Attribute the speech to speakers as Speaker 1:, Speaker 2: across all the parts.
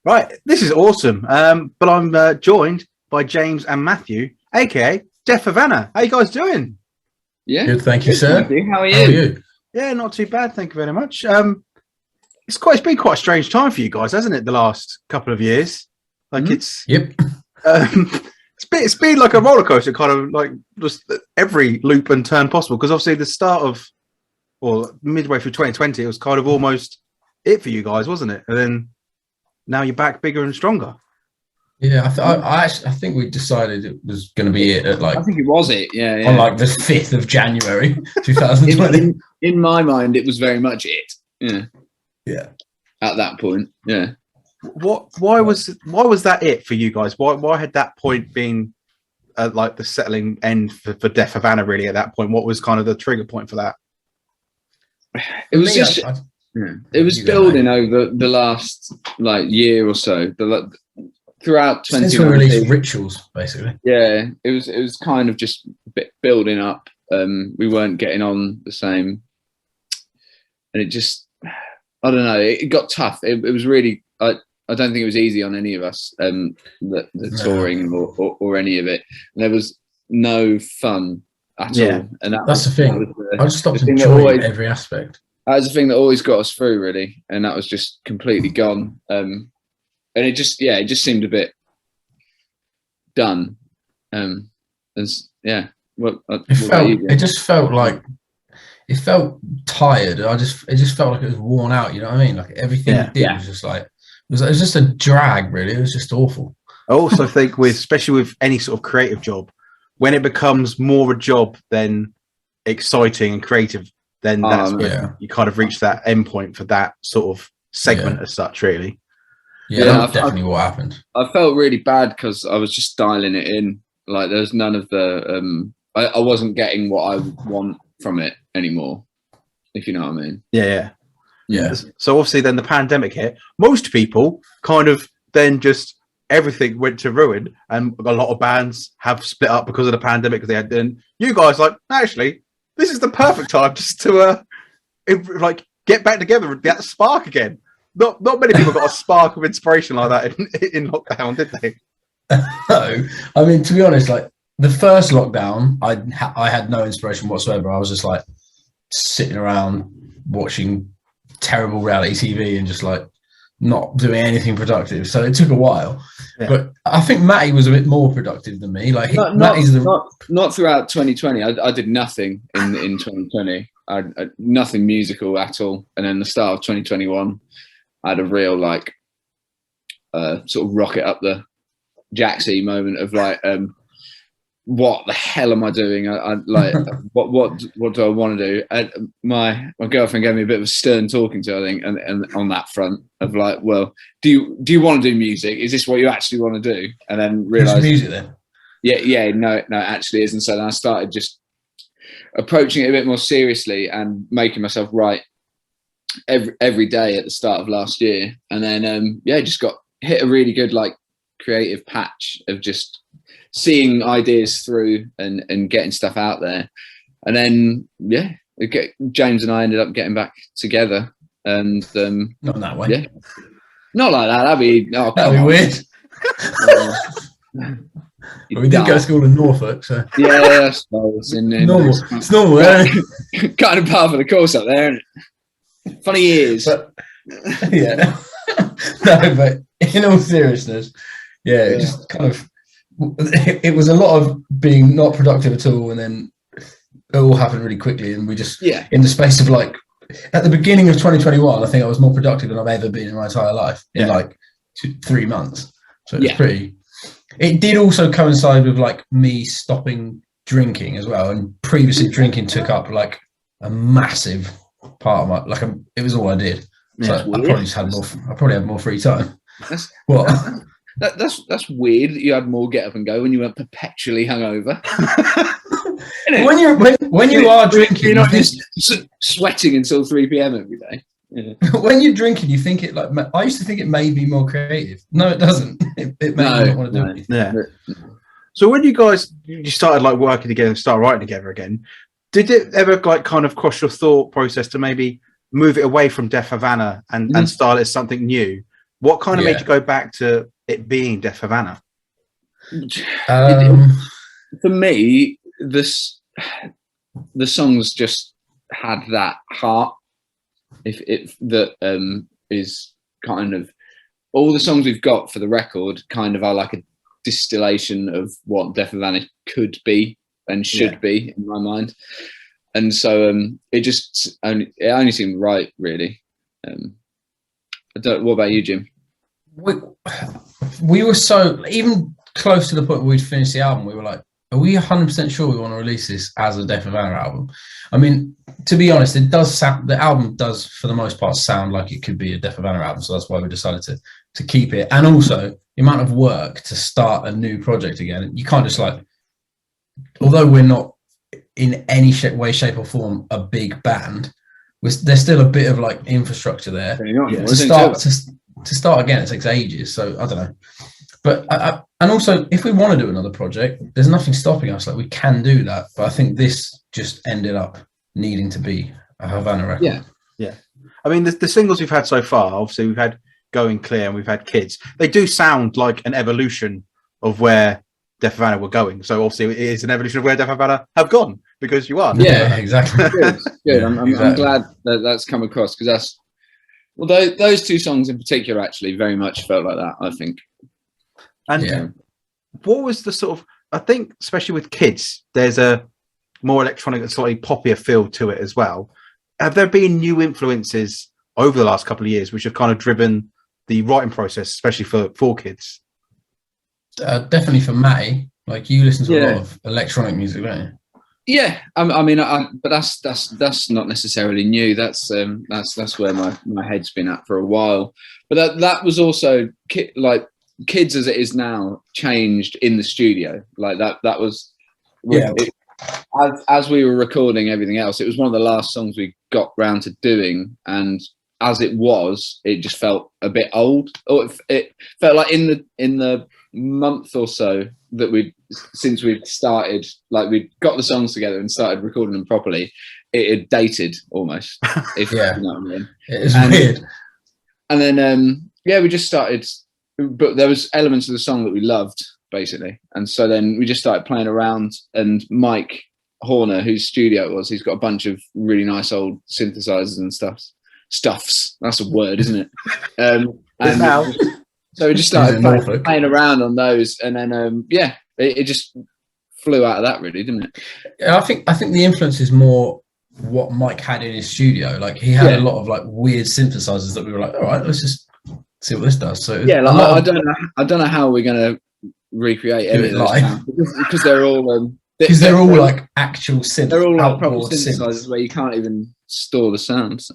Speaker 1: Right, this is awesome. But I'm joined by James and Matthew, aka Deaf Havana. How you guys doing?
Speaker 2: Yeah.
Speaker 3: Good, thank you, sir.
Speaker 2: Matthew. How are
Speaker 3: How are
Speaker 2: you?
Speaker 3: you?
Speaker 1: Yeah, not too bad. Thank you very much. It's been quite a strange time for you guys, hasn't it? The last couple of years, like
Speaker 3: Yep.
Speaker 1: um, it's been like a roller coaster, kind of like just every loop and turn possible. Because obviously the start of, or midway through 2020, it was kind of almost it for you guys, wasn't it? And then now you're back bigger and stronger.
Speaker 3: Yeah, I think we decided it was going to be it at
Speaker 2: I think it was it. Yeah.
Speaker 3: on like the 5th of January, 2020.
Speaker 2: In my mind, it was very much it. Yeah.
Speaker 3: Yeah.
Speaker 2: At that point. Yeah.
Speaker 1: Why was that it for you guys? Why had that point been like the settling end for Deaf Havana? Really, at that point, what was kind of the trigger point for that?
Speaker 2: It was just. It was building over the last like year or so. Throughout 2020,
Speaker 3: since we released Rituals, basically.
Speaker 2: Yeah, it was kind of just building up. We weren't getting on the same, and it just, I don't know. It got tough. It was really. I don't think it was easy on any of us. The touring or any of it. And there was no fun at all. And
Speaker 3: that's the thing. I just stopped enjoying every aspect.
Speaker 2: That was the thing that always got us through, really, and that was just completely gone. And it just seemed a bit done. It
Speaker 3: felt tired. It just felt like it was worn out. You know what I mean? Like everything it did was just like it was just a drag. Really, it was just awful.
Speaker 1: I also think especially with any sort of creative job, when it becomes more a job than exciting and creative, then that's when you kind of reach that end point for that sort of segment as such, really.
Speaker 3: Yeah, that's definitely what happened.
Speaker 2: I felt really bad because I was just dialing it in. Like there's none of the I wasn't getting what I want from it anymore, if you know what I mean.
Speaker 1: Yeah. So obviously then the pandemic hit. Most people kind of then just everything went to ruin, and a lot of bands have split up because of the pandemic. Because they had, then you guys like, actually, this is the perfect time just to like get back together and that spark again. Not many people got a spark of inspiration like that in lockdown, did they?
Speaker 3: No, I mean, to be honest, like the first lockdown, I had no inspiration whatsoever. I was just like sitting around watching terrible reality TV and just like not doing anything productive. So it took a while, but I think Matty was a bit more productive than me. Like
Speaker 2: not throughout 2020. I did nothing in 2020. I nothing musical at all. And then the start of 2021. I had a real like sort of rocket up the Jacksy moment of like, what the hell am I doing? I like what do I want to do? And my girlfriend gave me a bit of a stern talking to, I think, and on that front of like, well, do you want to do music? Is this what you actually want to do? And then realised
Speaker 3: music then.
Speaker 2: No, it actually isn't. So then I started just approaching it a bit more seriously and making myself write every day at the start of last year, and then just got hit a really good like creative patch of just seeing ideas through and getting stuff out there, and then James and I ended up getting back together, and
Speaker 3: not in that way,
Speaker 2: not like that. That'd be
Speaker 3: weird. We did go to school in Norfolk, so
Speaker 2: it's
Speaker 3: normal. It's normal,
Speaker 2: kind of part of the course up there, isn't it? Funny years.
Speaker 3: But, no, but in all seriousness, it just kind of it was a lot of being not productive at all, and then it all happened really quickly, and we just in the space of like at the beginning of 2021, I think I was more productive than I've ever been in my entire life in like 3 months. So it was pretty. It did also coincide with like me stopping drinking as well, and previously drinking took up like a massive part of my it was all I did. So I probably just had more. I probably had more free time.
Speaker 2: That's weird that you had more get up and go when you weren't perpetually hungover.
Speaker 3: when you are drinking,
Speaker 2: you're not just sweating until 3 p.m. every day.
Speaker 3: Yeah. When you're drinking, you think it like I used to think it made me more creative. No, it doesn't. It made me not want to do anything.
Speaker 1: Yeah. So when you started like working together and start writing together again, did it ever like kind of cross your thought process to maybe move it away from Deaf Havana and start it as something new? What kind of made you go back to it being Deaf Havana?
Speaker 2: For me, the songs just had that heart. Is kind of all the songs we've got for the record kind of are like a distillation of what Deaf Havana could be and should be in my mind. And so it only seemed right, really. What about you, Jim?
Speaker 3: We were so, even close to the point where we'd finished the album, we were like, are we 100% sure we want to release this as a Deaf Havana album? I mean, to be honest, it does sound, the album does for the most part sound like it could be a Deaf Havana album, so that's why we decided to keep it. And also the amount of work to start a new project again, you can't just like, although we're not in any way, shape or form a big band, there's still a bit of like infrastructure there. To start again, it takes ages, so I don't know. But and also, if we want to do another project, there's nothing stopping us. Like, we can do that. But I think this just ended up needing to be a Havana record.
Speaker 1: Yeah. I mean, the singles we've had so far, obviously, we've had Going Clear and we've had Kids. They do sound like an evolution of where Deaf Havana were going. So obviously, it is an evolution of where Deaf Havana have gone, because you are.
Speaker 3: Yeah, exactly.
Speaker 2: Good. Yeah, I'm glad that that's come across, because that's, well, those two songs in particular actually very much felt like that, I think.
Speaker 1: And what was the sort of, I think, especially with Kids, there's a more electronic and slightly poppier feel to it as well. Have there been new influences over the last couple of years which have kind of driven the writing process, especially for Kids?
Speaker 3: Definitely for Matty. Like, you listen to a lot of electronic music, don't you?
Speaker 2: Yeah, I mean, but that's not necessarily new. That's where my head's been at for a while. But that was also like Kids as it is now changed in the studio. Like that was as we were recording everything else, it was one of the last songs we got round to doing, and as it was, it just felt a bit old. Or it felt like in the month or so that since we'd started, like, we'd got the songs together and started recording them properly, it had dated almost. If you know what I mean.
Speaker 3: It is weird.
Speaker 2: And then we just started, but there was elements of the song that we loved, basically, and so then we just started playing around. And Mike Horner, whose studio it was, he's got a bunch of really nice old synthesizers and stuffs. That's a word, isn't it? So we just started playing around on those, and then it just flew out of that, really, didn't it?
Speaker 3: I think the influence is more what Mike had in his studio. Like, he had a lot of like weird synthesizers that we were like, all right, let's just see what this does. So
Speaker 2: I don't know how we're gonna recreate any of those sounds, because they're all
Speaker 3: they're all like actual synths.
Speaker 2: They're all like proper synthesizers where you can't even store the sounds.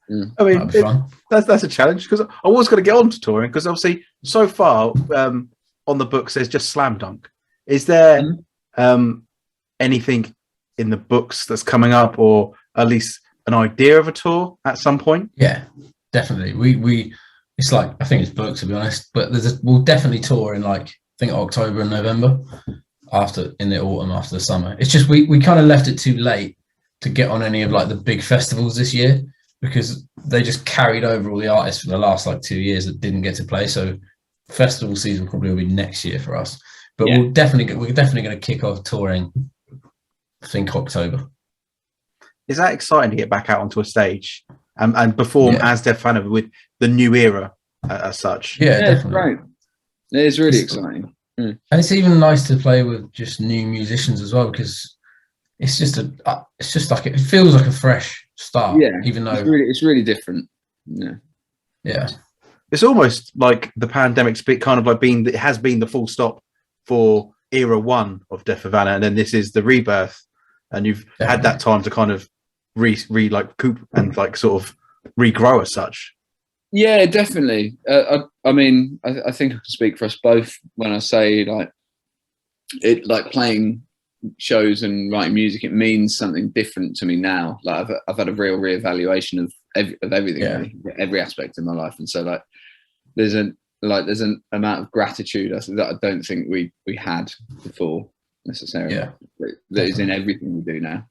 Speaker 1: Yeah. I mean, that's a challenge, because I was going to get on to touring, because obviously so far on the books there's just Slam Dunk. Is there anything in the books that's coming up, or at least an idea of a tour at some point?
Speaker 3: Yeah, definitely. We it's like, I think it's booked, to be honest, but we'll definitely tour in, like, I think October and November, in the autumn, after the summer. It's just we kind of left it too late to get on any of like the big festivals this year, because they just carried over all the artists for the last like 2 years that didn't get to play. So festival season probably will be next year for us. But we're definitely going to kick off touring, I think, October.
Speaker 1: Is that exciting to get back out onto a stage and perform as Deaf Havana with the new era as such?
Speaker 3: Yeah, definitely.
Speaker 2: Right. It is really exciting.
Speaker 3: And it's even nice to play with just new musicians as well, because it's just like, it feels like a fresh start.
Speaker 2: Yeah,
Speaker 3: even though
Speaker 2: it's really different.
Speaker 3: Yeah.
Speaker 1: It's almost like the pandemic's kind of like it has been the full stop for era one of Deaf Havana, and then this is the rebirth, and you've had that time to kind of recoup and like sort of regrow as such.
Speaker 2: Yeah, definitely. I mean, I think I can speak for us both when I say, like, it, like, playing shows and writing music, it means something different to me now. Like, I've had a real reevaluation of everything, really, every aspect of my life, and so, like, there's an amount of gratitude that I don't think we had before necessarily. That is in everything we do now.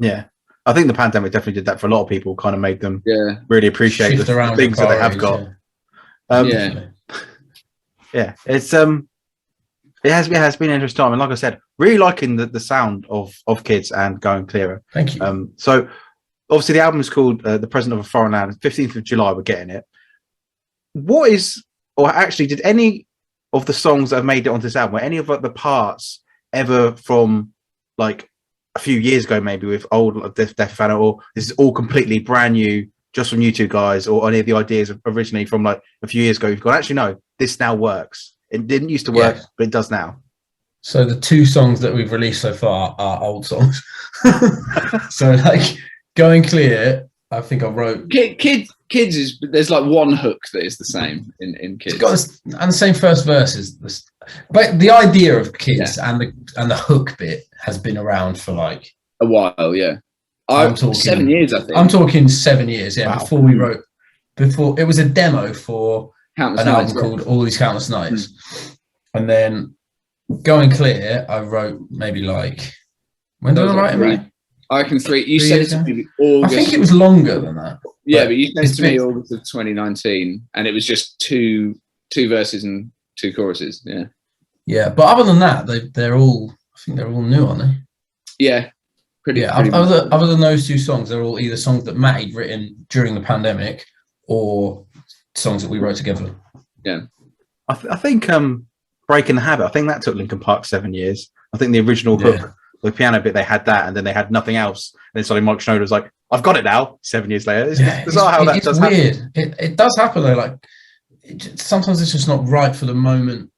Speaker 1: Yeah, I think the pandemic definitely did that for a lot of people. Kind of made them really appreciate the things that they have got.
Speaker 2: Yeah.
Speaker 1: Yeah, it's it has been an interesting time, and like I said, really liking the sound of Kids and Going Clearer.
Speaker 3: Thank you.
Speaker 1: So obviously the album is called The President of a Foreign Land. 15th of July, we're getting it. What is, or actually, did any of the songs that have made it onto this album, were any of the parts ever from like a few years ago, maybe with old Deaf Havana, or this is all completely brand new, just from you two guys, or any of the ideas originally from like a few years ago? You've gone, actually, no, this now works. It didn't used to work, but it does now.
Speaker 3: So the 2 songs that we've released so far are old songs. So like Going Clear, I think I wrote.
Speaker 2: Kids is, there's like one hook that is the same in Kids.
Speaker 3: It's got this, and the same first verse is this, but the idea of Kids and the hook bit has been around for like
Speaker 2: a while. Yeah, I'm talking 7 years. I think
Speaker 3: I'm talking 7 years. Yeah,
Speaker 2: wow.
Speaker 3: Before it was a demo for
Speaker 2: Countless
Speaker 3: an
Speaker 2: Nights,
Speaker 3: album called All These Countless Nights, and then Going Clear, I wrote maybe like, when did I write it? Right?
Speaker 2: I reckon 3. You said it to me August.
Speaker 3: I think it was longer than that.
Speaker 2: Yeah, but you said it to me August of 2019, and it was just two verses and 2 choruses. Yeah.
Speaker 3: Yeah, but other than that, they're all. I think they're all new, aren't they?
Speaker 2: Yeah. Pretty
Speaker 3: other than those 2 songs, they're all either songs that Matt had written during the pandemic or songs that we wrote together.
Speaker 2: Yeah.
Speaker 1: I think Breaking the Habit, I think that took Linkin Park 7 years. I think the original hook, the piano bit, they had that, and then they had nothing else. And then suddenly Mike Schneider was like, I've got it now, 7 years later. It's bizarre how that does happen.
Speaker 3: It does happen though. Like sometimes it's just not right for the moment.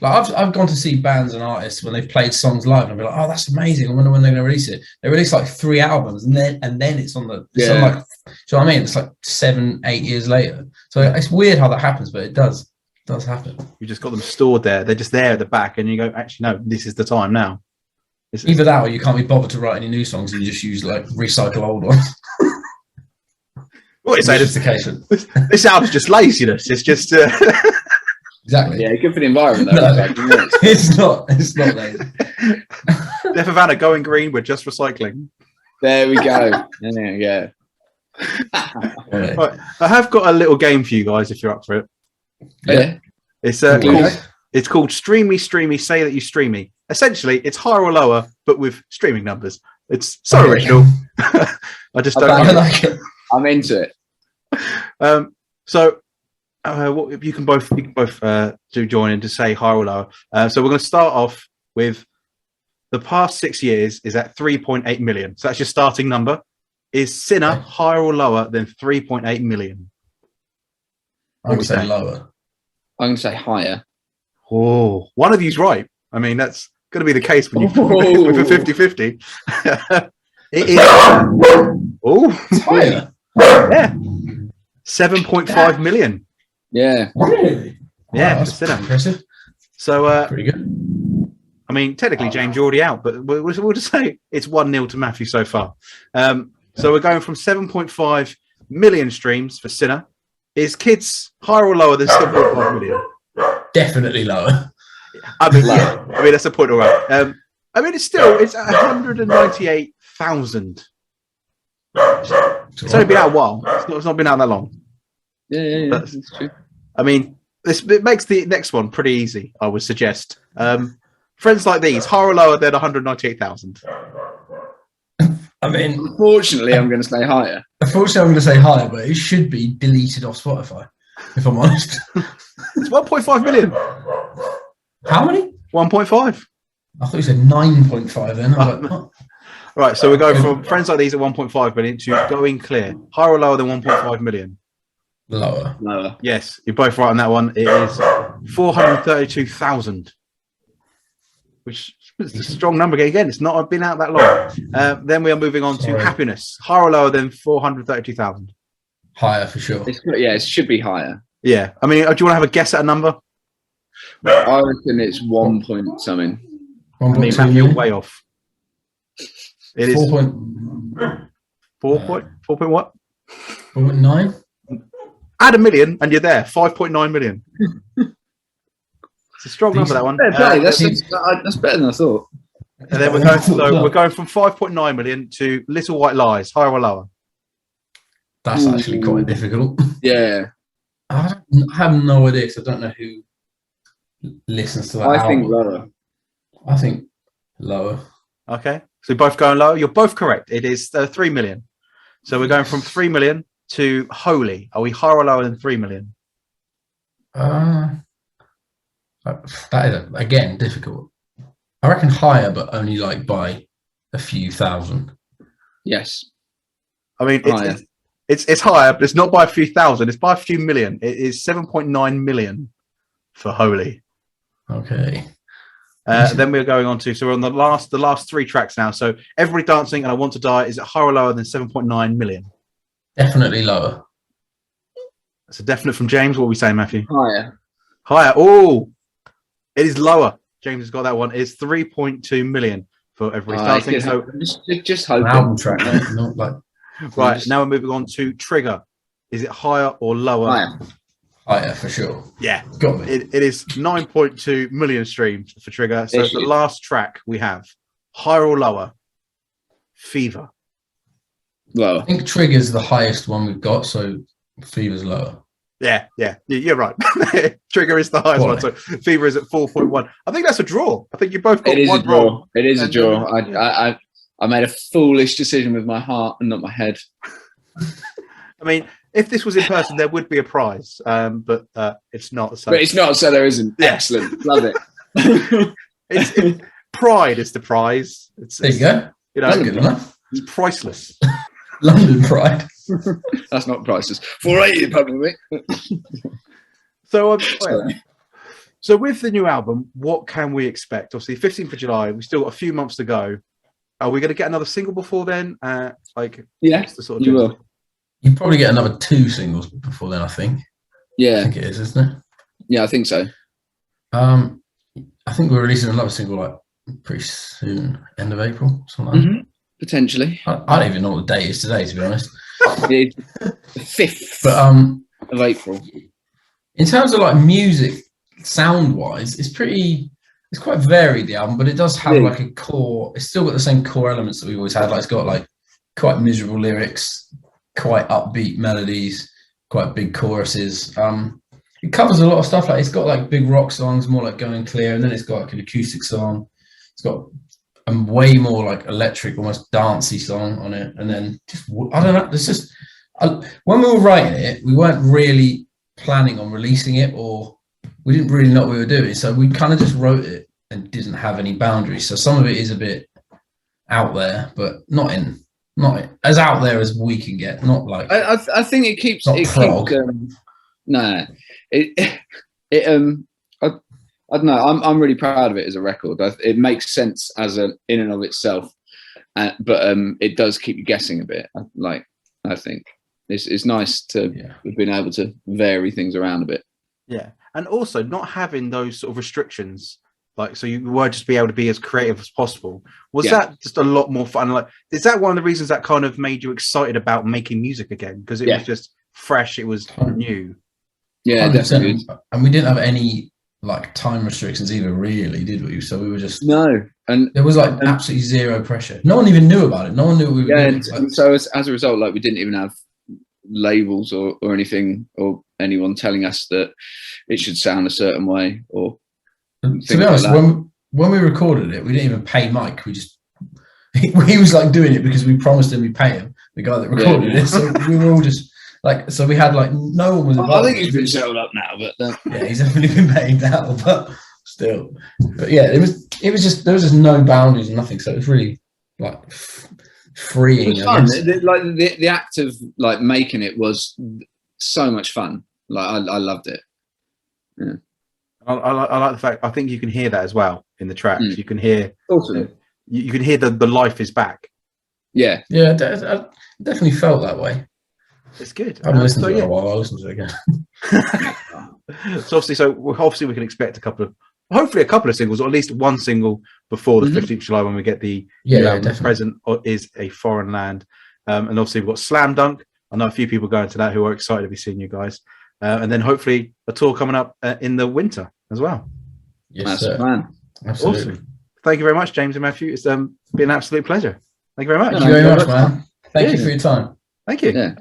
Speaker 3: I've gone to see bands and artists when they've played songs live, and I'll be like, oh, that's amazing. I wonder when they're going to release it. They release like 3 albums, and then it's on the. It's on like, do you know what I mean? It's like 7, 8 years later. So it's weird how that happens, but it does happen.
Speaker 1: You just got them stored there. They're just there at the back, and you go, actually, no, this is the time now.
Speaker 3: Either that, or you can't be bothered to write any new songs, and you just use like recycle old ones.
Speaker 1: What is that?
Speaker 3: Justification.
Speaker 1: This album's just laziness. It's just.
Speaker 3: Exactly.
Speaker 2: Yeah, good for the environment though.
Speaker 3: No, it's not lazy.
Speaker 1: Deaf Havana, Going Green, we're just recycling.
Speaker 2: There we go. Yeah.
Speaker 1: Right. I have got a little game for you guys if you're up for it.
Speaker 2: Yeah.
Speaker 1: It's called Streamy, Say That You Stream Me. Essentially, it's higher or lower, but with streaming numbers. It's so original. I just don't
Speaker 3: like it.
Speaker 2: I'm into it.
Speaker 1: You can both do join in to say higher or lower. So we're going to start off with the past 6 years is at 3.8 million. So that's your starting number. Is Sinner higher or lower than 3.8 million?
Speaker 3: I'm going to say lower.
Speaker 2: I'm going to say higher.
Speaker 1: Oh, one of you's right. I mean, that's going to be the case when you with a 50-50. It is.
Speaker 3: It's higher.
Speaker 1: Yeah. 7.5 million.
Speaker 2: Yeah.
Speaker 3: Really?
Speaker 1: Yeah,
Speaker 3: wow, that's impressive.
Speaker 1: So,
Speaker 3: pretty good.
Speaker 1: I mean, technically, James, you're already out, but we'll just say it's 1-0 to Matthew so far. So we're going from 7.5 million streams for Sinner. Is Kids higher or lower than 7.5 million?
Speaker 3: Definitely lower.
Speaker 1: I mean, yeah. I mean, that's a point all right. I mean, it's at 198,000. It's only been out a while. It's not been out that long.
Speaker 2: Yeah. That's true.
Speaker 1: I mean, it makes the next one pretty easy, I would suggest. Friends Like These, higher or lower than 198,000?
Speaker 3: I mean,
Speaker 2: unfortunately, I'm going to say higher.
Speaker 3: Unfortunately, I'm going to say higher, but it should be deleted off Spotify, if I'm honest.
Speaker 1: It's 1.5 million.
Speaker 3: How many?
Speaker 1: 1.5.
Speaker 3: I thought you said 9.5 then. I was like, what?
Speaker 1: Right, so we're going from Friends Like These at 1.5 million to Going Clear. Higher or lower than 1.5 million?
Speaker 3: Lower.
Speaker 1: Yes, you're both right on that one. It is 432,000, which is a strong number. Again, it's not been out that long. Then we are moving on to Happiness. Higher or lower than 432,000?
Speaker 3: Higher for sure.
Speaker 2: It should be higher.
Speaker 1: Yeah, I mean, do you want to have a guess at a number?
Speaker 2: I reckon it's 1 point something.
Speaker 3: 1.2
Speaker 1: Matthew, you're way off. It is 4 point what?
Speaker 3: 4.9.
Speaker 1: Add a million and you're there. 5.9 million. It's a strong number, that one.
Speaker 2: That's better than I thought.
Speaker 1: And then we're going from 5.9 million to Little White Lies. Higher or lower?
Speaker 3: That's actually quite difficult.
Speaker 2: Yeah.
Speaker 3: I have no idea because I don't know who listens to that
Speaker 2: I think
Speaker 3: album.
Speaker 2: lower.
Speaker 3: I think lower.
Speaker 1: Okay, so both going low. You're both correct. It is 3 million. So we're going from 3 million to Holy. Are we higher or lower than 3 million?
Speaker 3: That is again difficult. I reckon higher, but only like by a few thousand.
Speaker 2: Yes.
Speaker 1: I mean, it's higher, but it's not by a few thousand. It's by a few million. It is 7.9 million for Holy.
Speaker 3: Okay.
Speaker 1: Then we're going on to, so we're on the last 3 tracks now. So Everybody Dancing and I Want to Die, is it higher or lower than 7.9 million?
Speaker 3: Definitely lower.
Speaker 1: That's a definite from James. What are we saying, Matthew?
Speaker 2: Higher.
Speaker 1: Higher. Oh, it is lower. James has got that one. It's 3.2 million for Everybody's Dancing. So
Speaker 2: just hoping.
Speaker 3: An album track, not like.
Speaker 1: Right, now we're moving on to Trigger. Is it higher or lower?
Speaker 2: Higher.
Speaker 3: Higher for sure.
Speaker 1: Yeah,
Speaker 3: got me.
Speaker 1: It is 9.2 million streams for Trigger. So the last track we have, higher or lower? Fever.
Speaker 2: Lower.
Speaker 3: I think Trigger's the highest one we've got, so Fever's lower.
Speaker 1: Yeah, you're right. Trigger is the highest one, so Fever is at 4.1. I think that's a draw. I think you both got one draw.
Speaker 2: It is a draw. I made a foolish decision with my heart and not my head.
Speaker 1: I mean, if this was in person, there would be a prize, but it's not. So.
Speaker 2: But it's not, so there isn't. Yeah. Excellent. Love it.
Speaker 1: Pride is the prize.
Speaker 3: There you go.
Speaker 1: You know, good enough. It's priceless.
Speaker 3: London Pride.
Speaker 2: That's not priceless. 480 probably.
Speaker 1: So with the new album, what can we expect? Obviously, 15th of July. We still got a few months to go. Are we going to get another single before then?
Speaker 2: Yeah,
Speaker 1: sort of
Speaker 2: you will.
Speaker 3: You probably get another 2 singles before then, I think.
Speaker 2: Yeah.
Speaker 3: I think it is, isn't it?
Speaker 2: Yeah, I think so.
Speaker 3: I think we're releasing another single like pretty soon, end of April, something like that.
Speaker 2: Potentially.
Speaker 3: I don't even know what the date is today, to be honest.
Speaker 2: The 5th of April.
Speaker 3: In terms of like music, sound-wise, it's quite varied, the album, but it does have like a core. It's still got the same core elements that we've always had. Like it's got like quite miserable lyrics, quite upbeat melodies, quite big choruses. It covers a lot of stuff. Like it's got like big rock songs, more like Going Clear, and then it's got like an acoustic song. It's got a way more like electric, almost dancey song on it, and then just I don't know. It's just when we were writing it, we weren't really planning on releasing it, or we didn't really know what we were doing. So we kind of just wrote it and didn't have any boundaries. So some of it is a bit out there, but not as out there as we can get. Not like
Speaker 2: I think it keeps I don't know. I'm really proud of it as a record. It makes sense as in and of itself, but it does keep you guessing a bit. I think it's nice to have been able to vary things around a bit.
Speaker 1: Yeah, and also not having those sort of restrictions, like so you were just be able to be as creative as possible. Was that just a lot more fun? Like, is that one of the reasons that kind of made you excited about making music again? Because it was just fresh. It was new.
Speaker 2: Yeah,
Speaker 3: 100%.
Speaker 2: definitely.
Speaker 3: And we didn't have any like time restrictions either, really, did we? So we were just
Speaker 2: and
Speaker 3: there was like absolutely zero pressure. No one even knew about it. No one knew we were doing it.
Speaker 2: And so as a result, like we didn't even have labels or anything, or anyone telling us that it should sound a certain way. Or
Speaker 3: to be honest, when we recorded it, we didn't even pay Mike. We just he was like doing it because we promised him we'd pay him, the guy that recorded it. So we were all just like, so we had like no one was involved.
Speaker 2: I think he's been settled up now, but
Speaker 3: yeah, he's definitely been paid now, but still. But yeah, it was just there was just no boundaries and nothing, so it was really like freeing.
Speaker 2: It was fun. Like the act of like making it was so much fun. Like I loved it. Yeah.
Speaker 1: I like the fact. I think you can hear that as well in the tracks. You can hear.
Speaker 2: Awesome.
Speaker 1: You can hear the life is back.
Speaker 2: Yeah.
Speaker 3: Yeah, I definitely felt that way.
Speaker 1: It's good.
Speaker 3: I haven't listened to it in a while. I'll listen to it again.
Speaker 1: So obviously we can expect hopefully a couple of singles, or at least one single before the 15th of July when we get the present is a foreign land. And obviously we've got Slam Dunk. I know a few people going to that who are excited to be seeing you guys. And then hopefully a tour coming up in the winter as well.
Speaker 3: Yes,
Speaker 2: that's the plan.
Speaker 3: Absolutely.
Speaker 1: Awesome. Thank you very much, James and Matthew. It's been an absolute pleasure. Thank you very much.
Speaker 3: Thank you very much, man. Thank you for your time.
Speaker 1: Thank you.
Speaker 2: Yeah.